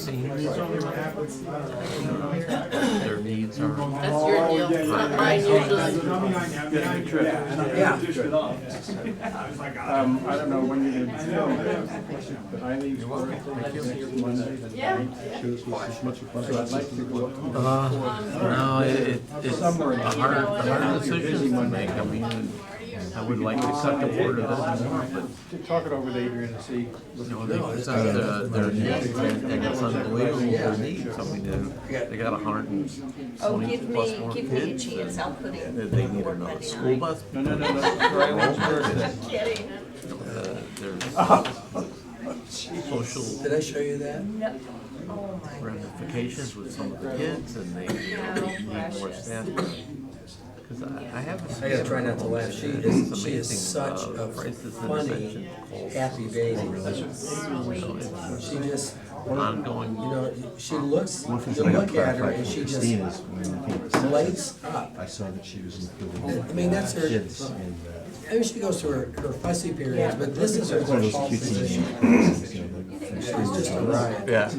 seniors, their needs are. That's your deal. Mine usually. Yeah. I don't know when you're gonna do it, but Eileen's birthday is next Monday. Yeah. So I'd like to go up. No, it's a hard decision to make. I mean, I would like to cut the board a bit more, but Talk it over with Adrian and see. they present their needs, and it's unbelievable their needs. I mean, they got 120 Oh, give plus me, more give me a kids. chance, I'll put it. They need another school bus. No, for Eileen's birthday. Kidding. There's social Did I show you that? No. Oh my God. ramifications with some of the kids, and they need more precious. staff. Because I have. I gotta try not to laugh. She is such a funny, happy baby. She just, Ongoing. you know, she looks, you look at her and she just lights up. I saw that she was in the building. I mean, that's her, Kids and, I mean, she goes through her fussy periods, but this is her one of those default cute position. teenagers, you know, like, She's just a riot. Yeah.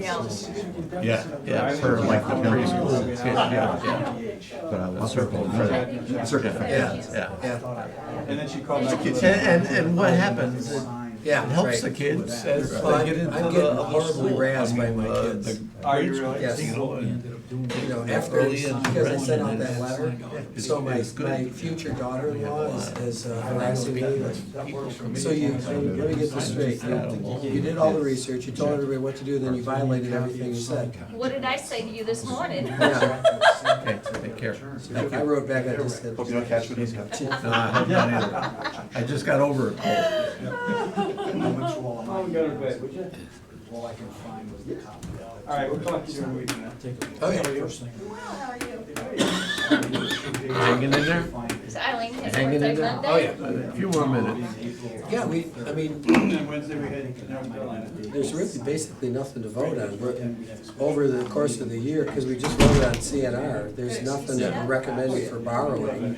Yeah. Yeah. Yeah, for like the preschool kids, yeah. But I was circling for that. Circling for Yeah. that. Yeah. And then she called back. And what happens, it Yeah. helps right. the kids as Well, they get into I'm the getting other horribly school. razzed by my the kids. Are you grade really? schools, Yes. you know, and You know, after, Early in because I sent out freshman that is- letter, so my it's good. my future daughter-in-law is harassing me. So you, let me get this straight, you did all the research, you told everybody what to do, then you violated everything you said. What did I say to you this morning? Yeah, Okay, take care. I wrote back, I just said. Hope you don't catch what he's got. No, I haven't done either. I just got over it. Oh, we go to bed, would you? All I can find was the copy. All right, we'll talk to you in a week now. Okay. Hanging in there? Is Eileen his Hanging in birthday there? Monday? Oh, yeah. A few more minutes. Yeah, we, I mean, And Wednesday we head to North Carolina. there's really basically nothing to vote on, but over the course of the year, because we just voted on CNR, there's nothing that we're recommending for borrowing.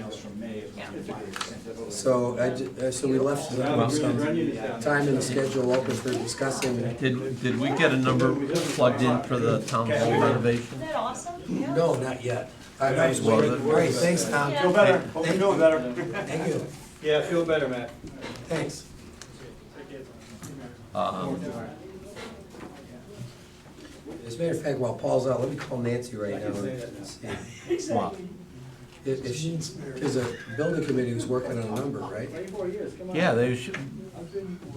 So so we left some time in the schedule open for discussing. Did we get a number plugged in for the town hall renovation? Isn't that awesome? Yeah. No, not yet. I was waiting. All right, thanks, Tom. Yeah. Feel better, hope you feel better. Thank you. Yeah, feel better, Matt. Thanks. As a matter of fact, while Paul's out, let me call Nancy right now and see. Wow. If she, because the building committee was working on a number, right? 24 years, come on. Yeah, they should.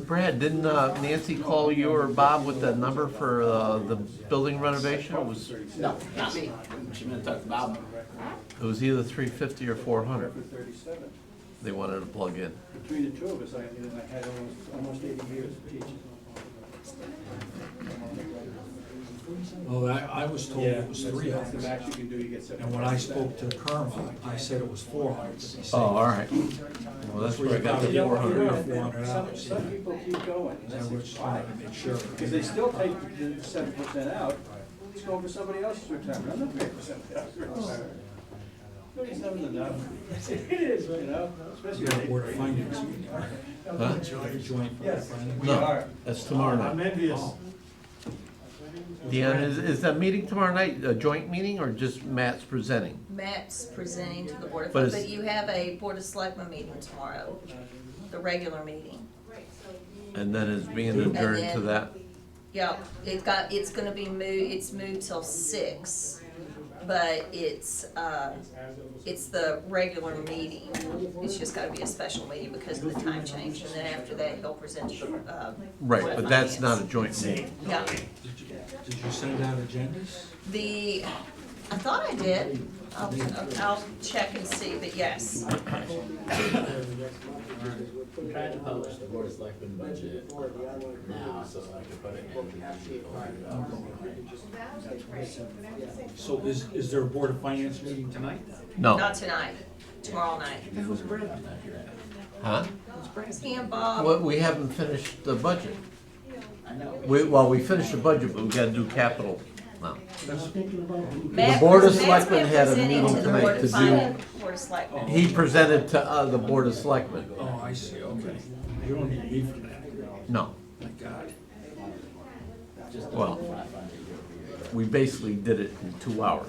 Brad, didn't Nancy call you or Bob with the number for the building renovation? It was No, not me. She meant to talk to Bob. either 350 or 400. 37. They wanted to plug in. Between the two of us, I had almost 80 years of teaching. Well, I was told it was That's the 300. max you can do, you get 75. And when I spoke to Kerma, I said it was 400. Oh, all right. Well, that's where I got the You know, 400. some people keep going. I was trying to make sure. Because they still take the 7% out, it's going for somebody else's retirement. I'm not paying for somebody else's retirement. 37 is enough. It is, you know, especially. You got a board of finance meeting. Huh? Joint board of Yes, finance. we No, are. that's tomorrow I'm night. envious. Deanna, is that meeting tomorrow night a joint meeting or just Matt's presenting? Matt's presenting to the Board of But But it's- you have a Board of Selectmen meeting tomorrow, the regular meeting. And then it's being adjourned to that? Yeah, it's gonna be it's moved till 6, but it's the regular meeting. It's just gotta be a special meeting because of the time change, and then after that, he'll present to the, Right, Board of but that's not Finance. a joint meeting. Yeah, Did you send out agendas? I thought I did. I'll check and see, but yes. We're trying to publish the Board of Selectmen budget now, so I can put it in. So is there a board of finance meeting tonight? No. Not tonight, tomorrow night. Huh? And Bob, Well, we haven't finished the budget. I know. We finished the budget, but we gotta do capital now. Matt Board of Matt's Selectmen been had a presenting meeting to the tonight Board of to do- Finance- Board of Selectmen. He presented to the Board of Selectmen. Oh, I see, okay. You don't need me for that. No, Thank God. Just the Well. 500 year-over-year. we basically did it in 2 hours.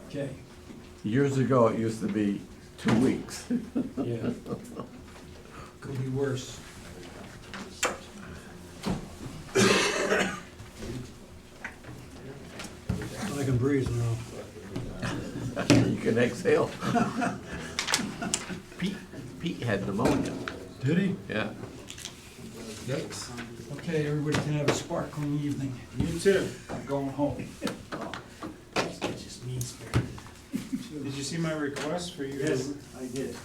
Okay, Years ago, it used to be 2 weeks. yeah. Could be worse. I can breathe now. You can exhale. Pete had pneumonia, Did he? yeah. Yikes. Okay, everybody can have a sparkling evening. You too, I'm going home. It's just mean spirited. Did you see my request for you? Yes, I did.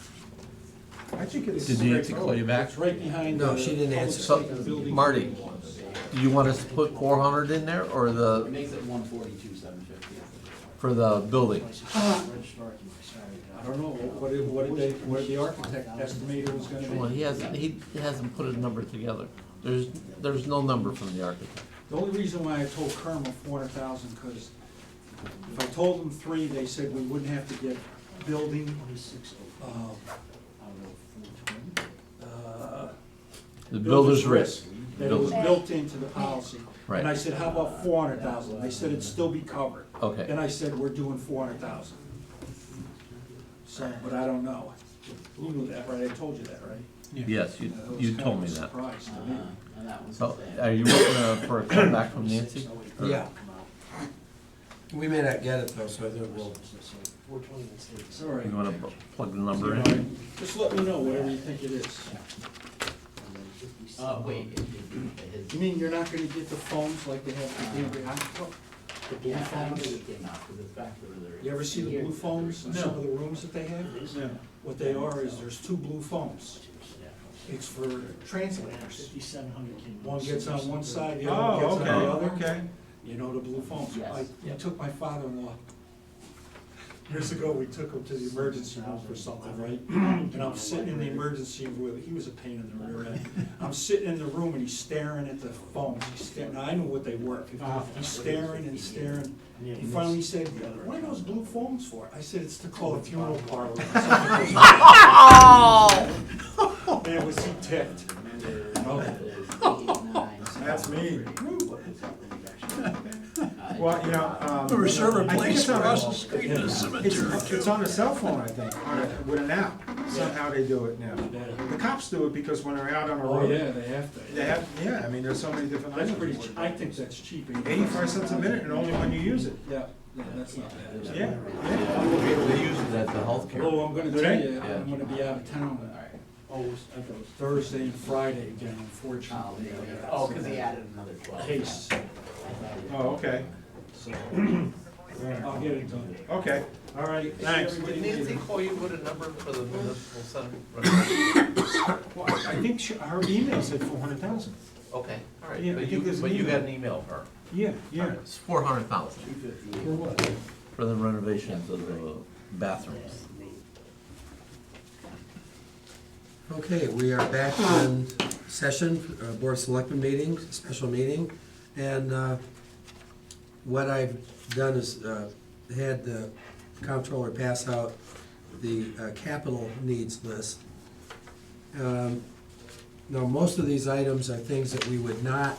I think it's Did Nancy call you back? It's right behind. No, the she didn't answer. public safety building. Marty, do you want us to put 400 in there, or It the, makes it 142,750. for the building? I don't know, what did the architect estimated was gonna Well, be? he hasn't put a number together. There's no number from the architect. The only reason why I told Kerma 400,000, because if I told them 3, they said we wouldn't have to get building, The builder's risk. that it was Builder's- built into the policy. Right. And I said, how about 400,000? They said it'd still be covered. Okay. Then I said, we're doing 400,000. So, but I don't know. You knew that, right? I told you that, right? Yes, you That was you kind told of me a that. surprise to me. And that one's So, the are you waiting for a call back from Nancy? Or- Yeah. We may not get it though, so I think we'll. It's all right. You wanna plug the number You in? know, just let me know, whatever you think it is. Wait, You mean you're not gonna get the phones like they have at the Avery Hospital? The blue yeah, I don't phones? think it came out, because it's back to where they're. You ever see the blue phones in some of the rooms that they have? No. What they are is there's 2 blue phones. It's for translators. One gets on one side, the other one Oh, gets on the other. okay. You know the blue phones. Yes, We yep. took my father-in-law, years ago, we took him to the emergency room for something, right? And I'm sitting in the emergency room, he was a pain in the rear end. I'm sitting in the room and he's staring at the phones, he's staring, now I knew what they were. He's staring and staring. He finally said, what are those blue phones for? I said, it's to call a funeral parlor. Man, was he ticked. That's me. Well, you know, We reserve a I think place it's on for us a- to screen in the cemetery. It's on a cell phone, I think, with an app. Somehow they do it now. The cops do it because when they're out on the Oh, road, yeah, they have to. they have, yeah, I mean, there's so many different. That's items. pretty, I think that's cheap. 85 cents a minute and only when you use it. Yeah, yeah, that's not bad. Yeah, They use it at the healthcare. Oh, I'm gonna Do tell they? you, I'm gonna be out of town Thursday and Friday again, unfortunately. Oh, because he added another 12. Case, oh, okay, so I'll get it done. okay, All right. Thanks. Did Nancy call you with a number for the municipal center? well, I think her email said 400,000. Okay, all right, Yeah, I but think you, there's an but you got email. an email from her. Yeah, yeah. It's 400,000 For what? for the renovations of the bathrooms. Okay, we are back in session, Board of Selectmen meeting, special meeting. And what I've done is had the comptroller pass out the capital needs list. Now, most of these items are things that we would not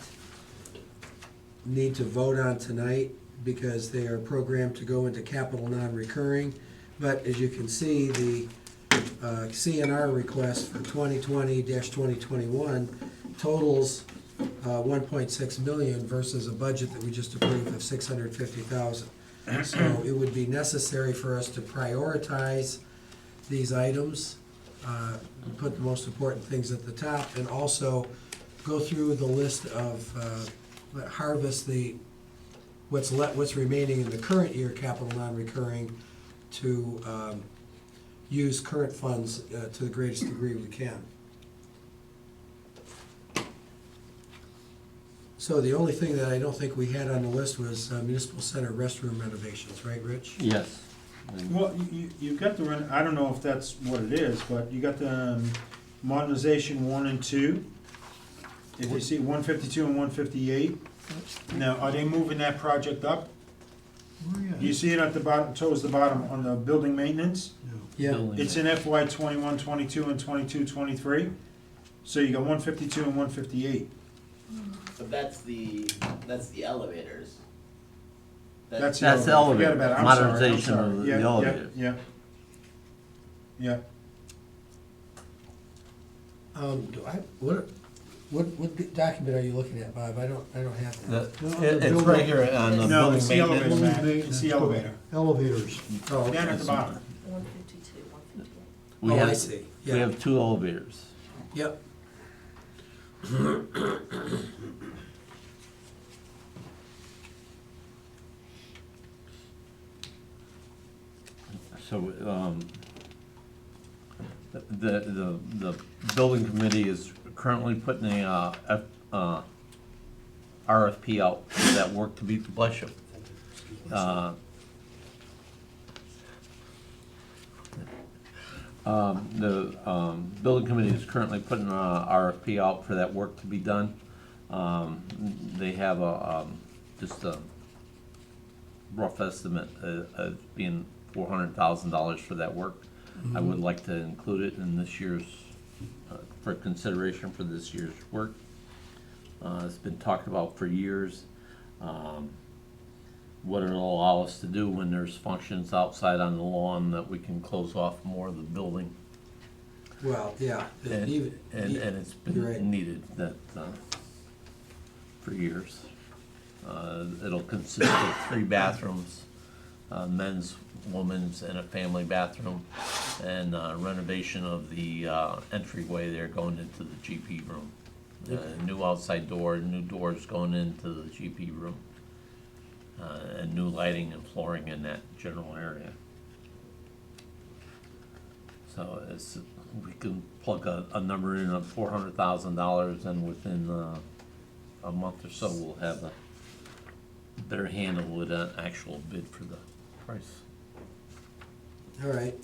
need to vote on tonight because they are programmed to go into capital non-recurring. But as you can see, the CNR request for 2020-2021 totals 1.6 million versus a budget that we just approved of 650,000. So it would be necessary for us to prioritize these items, put the most important things at the top, and also go through the list of, harvest what's remaining in the current year capital non-recurring to use current funds to the greatest degree we can. So the only thing that I don't think we had on the list was municipal center restroom renovations, right, Rich? Yes. Well, you've got the, I don't know if that's what it is, but you got the modernization 1 and 2. If you see 152 and 158. Now, are they moving that project up? Do you see it at the bottom, towards the bottom on the building maintenance? Yeah. It's in FY 21, 22, and 22, 23. So you got 152 and 158. But that's the elevators. That's That's the Forget elevator, about it. I'm sorry, I'm modernization sorry. of the Yeah, elevator. Yeah, yeah. What document are you looking at, Bob? I don't have that. It's right here on the No, building it's the elevator, maintenance. Matt. It's the elevator. Elevators. Oh, okay. Down at the bottom. 152, 158. We Oh, I have, see, we yeah, have 2 elevators. yep. So, the building committee is currently putting a, RFP out for that work to be, bless you. The building committee is currently putting a RFP out for that work to be done. They have just a rough estimate being $400,000 for that work. I would like to include it in this year's, for consideration for this year's work. It's been talked about for years. What it'll allow us to do when there's functions outside on the lawn, that we can close off more of the building. Well, yeah. And even- it's You're right. been needed that, for years. It'll consist of 3 bathrooms, men's, women's, and a family bathroom, and renovation of the entryway there going into the GP room. New outside door, new doors going into the GP room, and new lighting and flooring in that general area. So we can plug a number in of $400,000, and within a month or so, we'll have a better handle with an actual bid for the price. All right,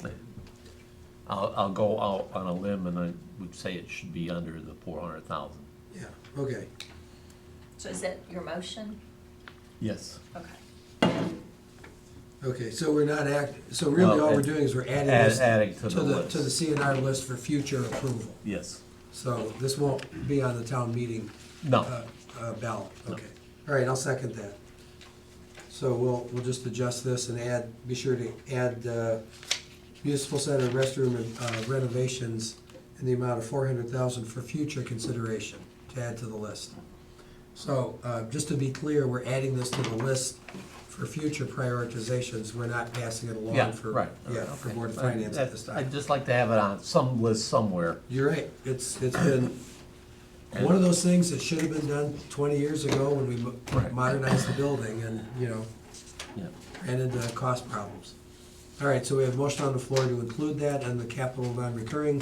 I'll go out on a limb, and I would say it should be under the 400,000. yeah, okay. So is that your motion? Yes. Okay. Okay, so we're not so really all we're doing is we're adding this Adding to the to list. the CNR list for future approval. Yes. So this won't be on the town meeting No. ballot, okay. All right, I'll second that. So we'll just adjust this and be sure to add municipal center restroom and renovations in the amount of $400,000 for future consideration to add to the list. So, just to be clear, we're adding this to the list for future prioritizations, we're not passing it along Yeah, for, right. yeah, for Okay. Board of Finance at this I'd time. just like to have it on some list somewhere. You're right, it's been one of those things that should have been done 20 years ago when we Right. modernized the building and, Yeah. ran into cost problems. All right, so we have a motion on the floor to include that on the capital non-recurring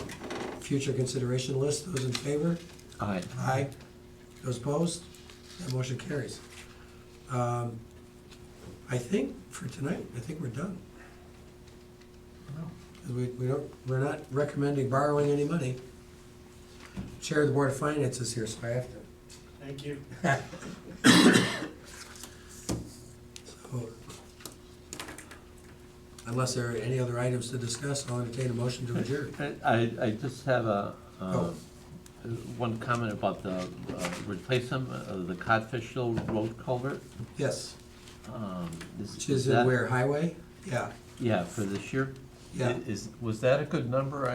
future consideration list. Those in favor? Aye. Aye. Those opposed? That motion carries. I think for tonight, I think we're done. We're not recommending borrowing any money. Chair of the Board of Finance is here, so I have to. Thank you. So, unless there are any other items to discuss, I'll entertain a motion to adjourn. I just have Oh. one comment about the replacement of the Codfish Hill Road culvert. Yes, Is which is that- in where, highway? Yeah, Yeah, for this year? Yeah. Was that a good number?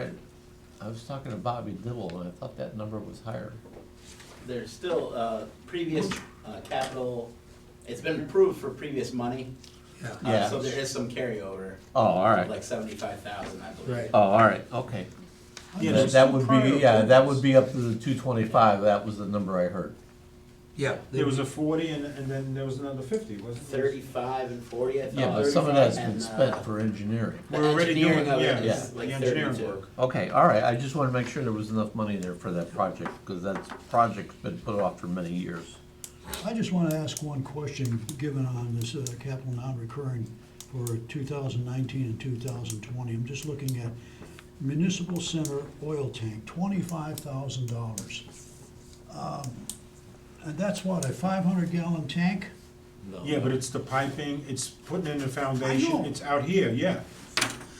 I was talking to Bobby Dibble, and I thought that number was higher. There's still, previous, capital, it's been approved for previous money. yeah. Yeah. So there is some carryover. Oh, all right. Like 75,000, I believe. Right. Oh, all right, okay. Yeah, That there's that some would prior be, yeah, that approvals. would be up to the 225, that was the number I heard. Yeah. There was a 40 and then there was another 50, wasn't there? 35 and 40, I thought. Yeah, but some of that's 35 been and, spent for engineering. the We're already doing, engineering of it yeah, is the like engineering 32. work. Okay, all right, I just wanna make sure there was enough money there for that project, because that project's been put off for many years. I just want to ask one question, given on this capital non-recurring for 2019 and 2020. I'm just looking at Municipal Center oil tank, $25,000. And that's what, a 500-gallon tank? No. Yeah, but it's the piping, it's putting in the I foundation, know. it's out here, yeah.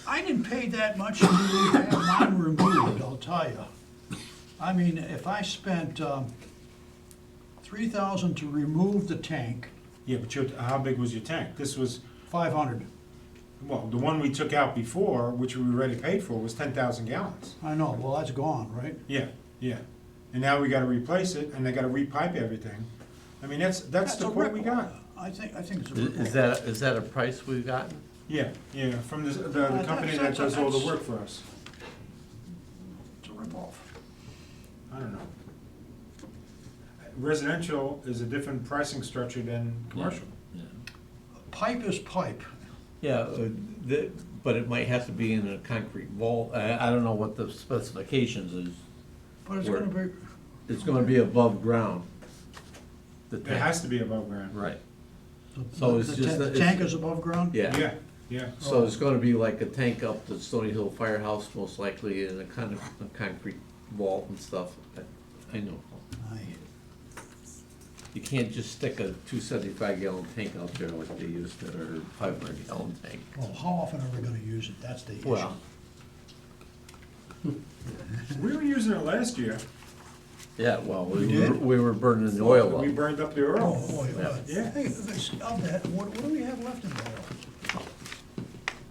I didn't pay that much to have mine removed, I'll tell you. I mean, if I spent, $3,000 to remove the tank, Yeah, but how big was your tank? This was, $500. well, the one we took out before, which we already paid for, was 10,000 gallons. I know, well, that's gone, right? Yeah, yeah. And now we gotta replace it, and they gotta repipe everything. I mean, that's the a quote we rip- got. I think it's a Is rip-off. is that a price we've gotten? Yeah, yeah, from the company that That's- does all the that's- work for us. It's a rip-off. I don't know. Residential is a different pricing structure than commercial. Pipe is pipe. Yeah, but it might have to be in a concrete wall. I don't know what the specifications is. But it's Where- gonna be, It's gonna be above ground. The It tank. has to be above ground. Right, So it's just the that tank it's- is above ground? yeah. Yeah, yeah. So it's gonna be like a tank up the Stony Hill Firehouse, most likely in a kind of a concrete vault and stuff. I know. Aye. You can't just stick a 275-gallon tank out there like they used to, or 500-gallon tank. Well, how often are we gonna use it? That's the issue. Well, We were using it last year. yeah, well, We did? we were burning the oil We up. burned up the Oh, oil. boy, Yeah. hey, of that, what do we have left in the oil?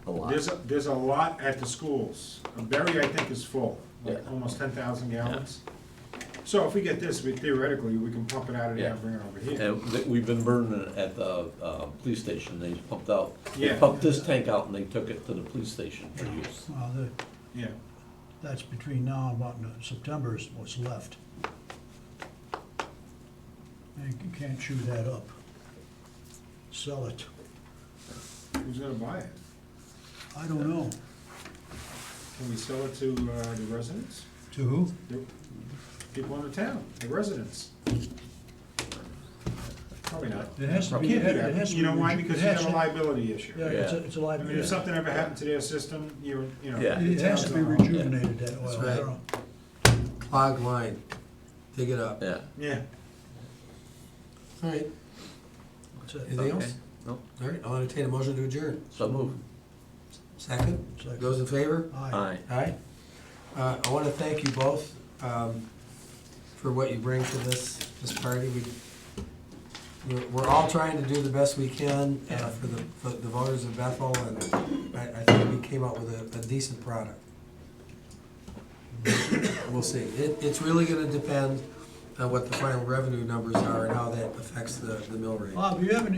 A lot. There's a lot at the schools. Berry, I think, is full, like Yeah. almost 10,000 gallons. So if we get this, theoretically, we can pump it out of there and bring it over here. And we've been burning it at the police station. They pumped out, they Yeah. pumped this tank out and they took it to the police station for use. Yeah. That's between now and about September is what's left. And you can't chew that up. Sell it. Who's gonna buy it? I don't know. Can we sell it to the residents? To who? The people in the town, the residents? Probably not. It has to We be, can't do it has that. to You know be. why? it Because you has have a to- liability issue. Yeah, it's a I mean, liability. if something ever happened to their system, you know. Yeah. It has to be the town's on. rejuvenated, that oil. That's I right. don't know. Clogged line, dig it up. Yeah. Yeah. All right, That's it. anything else? Okay. No, All right, I'll entertain a motion to adjourn. so move. Second? Second. Those in favor? Aye. Aye. Aye. I want to thank you both for what you bring to this party. We're all trying to do the best we can for the voters of Bethel, and I think we came up with a decent product. We'll see. It's really going to depend on what the final revenue numbers are and how that affects the mill rate. Bob, you haven't